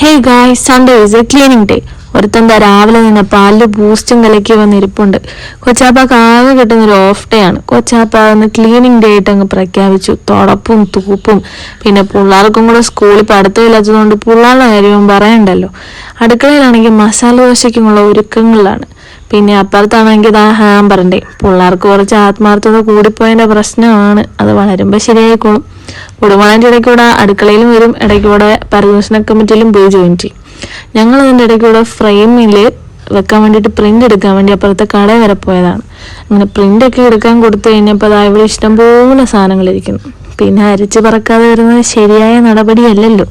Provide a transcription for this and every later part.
Hey guys, Sunday is a cleaning day. ഒരുത്തന്താ രാവിലെ നിന്ന് പാലില് ബൂസ്റ്റും കലക്കി വന്നിരിപ്പുണ്ട്. കൊച്ചാപ്പാക്ക് ആകെ കിട്ടുന്നൊരു ഓഫ് ഡേ ആണ്. കൊച്ചാപ്പ അന്ന് ക്ലീനിങ് ഡേ ആയിട്ട് അങ്ങ് പ്രഖ്യാപിച്ചു. തുടപ്പും തൂപ്പും, പിന്നെ പിള്ളേർക്കും കൂടെ സ്കൂളിൽ പഠിത്തമില്ലാത്തതുകൊണ്ട് പിള്ളേരുടെ കാര്യവും പറയണ്ടല്ലോ. അടുക്കളയിലാണെങ്കിൽ മസാല ദോശയ്ക്കുമുള്ള ഒരുക്കങ്ങളിലാണ്. പിന്നെ അപ്പുറത്താണെങ്കിൽ ആ ഹാമ്പറിൻ്റെ പിള്ളേർക്ക് കുറച്ച് ആത്മാർത്ഥത കൂടിപ്പോയതിൻ്റെ പ്രശ്നമാണ്. അത് വളരുമ്പോൾ ശരിയായിക്കോളും. കുടുംബാളൻ്റെ ഇടയ്ക്കൂടെ അടുക്കളയിലും വരും, ഇടയ്ക്കൂടെ പരിദോഷണ കമ്മിറ്റിയിലും പോയി ജോയിൻ ചെയ്യും. ഞങ്ങൾ അതിൻ്റെ ഇടയ്ക്കൂടെ ഫ്രെയിമിൽ വെക്കാൻ വേണ്ടിയിട്ട് പ്രിന്റ് എടുക്കാൻ വേണ്ടി അപ്പുറത്തെ കടയിൽ വരെ പോയതാണ്. അങ്ങനെ പ്രിൻ്റൊക്കെ എടുക്കാൻ കൊടുത്തു കഴിഞ്ഞപ്പോൾ അതാ ഇവിടെ ഇഷ്ടംപോലെ സാധനങ്ങളിരിക്കുന്നു. പിന്നെ അരിച്ചു പറക്കാതെ വരുന്നത് ശരിയായ നടപടിയല്ലല്ലോ.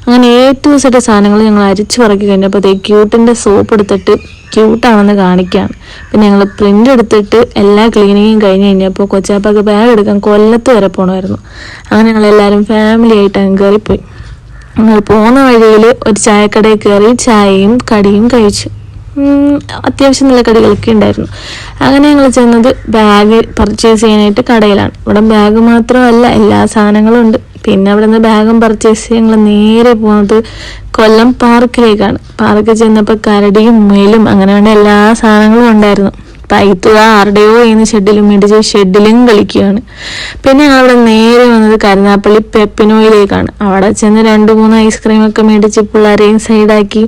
അങ്ങനെ ഏറ്റവും സെറ്റ് സാധനങ്ങൾ ഞങ്ങൾ അരിച്ചു പറക്കി കഴിഞ്ഞപ്പോൾ ക്യൂട്ടിൻ്റെ സോപ്പ് എടുത്തിട്ട് ക്യൂട്ടാണെന്ന് കാണിക്കുകയാണ്. പിന്നെ ഞങ്ങൾ പ്രിൻ്റ് എടുത്തിട്ട് എല്ലാ ക്ലീനിങ്ങും കഴിഞ്ഞ് കഴിഞ്ഞപ്പോൾ കൊച്ചാപ്പാക്ക് ബാഗ് എടുക്കാൻ കൊല്ലത്ത് വരെ പോകണമായിരുന്നു. അങ്ങനെ ഞങ്ങളെല്ലാവരും ഫാമിലി ആയിട്ട് അങ്ങ് കയറിപ്പോയി. ഞങ്ങൾ പോകുന്ന വഴിയിൽ ഒരു ചായക്കടയിൽ കയറി ചായയും കടിയും കഴിച്ചു. അത്യാവശ്യം നല്ല കടികളൊക്കെ ഉണ്ടായിരുന്നു. അങ്ങനെ ഞങ്ങൾ ചെന്നത് ബാഗ് പർച്ചേസ് ചെയ്യാനായിട്ട് കടയിലാണ്. ഇവിടെ ബാഗ് മാത്രമല്ല, എല്ലാ സാധനങ്ങളും ഉണ്ട്. പിന്നെ അവിടെ നിന്ന് ബാഗും പർച്ചേസ് ചെയ്ത് ഞങ്ങൾ നേരെ പോകുന്നത് കൊല്ലം പാർക്കിലേക്കാണ്. പാർക്കിൽ ചെന്നപ്പോൾ കരടിയും മുയലും അങ്ങനെ വേണ്ട എല്ലാ സാധനങ്ങളും ഉണ്ടായിരുന്നു. പൈത്തുക ആരുടെയോ ഇന്ന് ഷെഡിലും മേടിച്ച് ഷെഡിലും കളിക്കുകയാണ്. പിന്നെ ഞങ്ങളവിടെ നേരെ വന്നത് കരുനാപ്പള്ളി പെപ്പിനോയിലേക്കാണ്. അവിടെ ചെന്ന് 2-3 ഐസ്ക്രീമൊക്കെ മേടിച്ച് പിള്ളേരെയും സൈഡാക്കി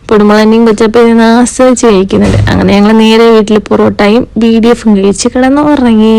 പൊടുമ്പളൻ്റെയും കൊച്ചപ്പയും ആസ്വദിച്ച് കഴിക്കുന്നുണ്ട്. അങ്ങനെ ഞങ്ങൾ നേരെ വീട്ടിൽ പൊറോട്ടയും BDF കഴിച്ച് കിടന്നുറങ്ങി.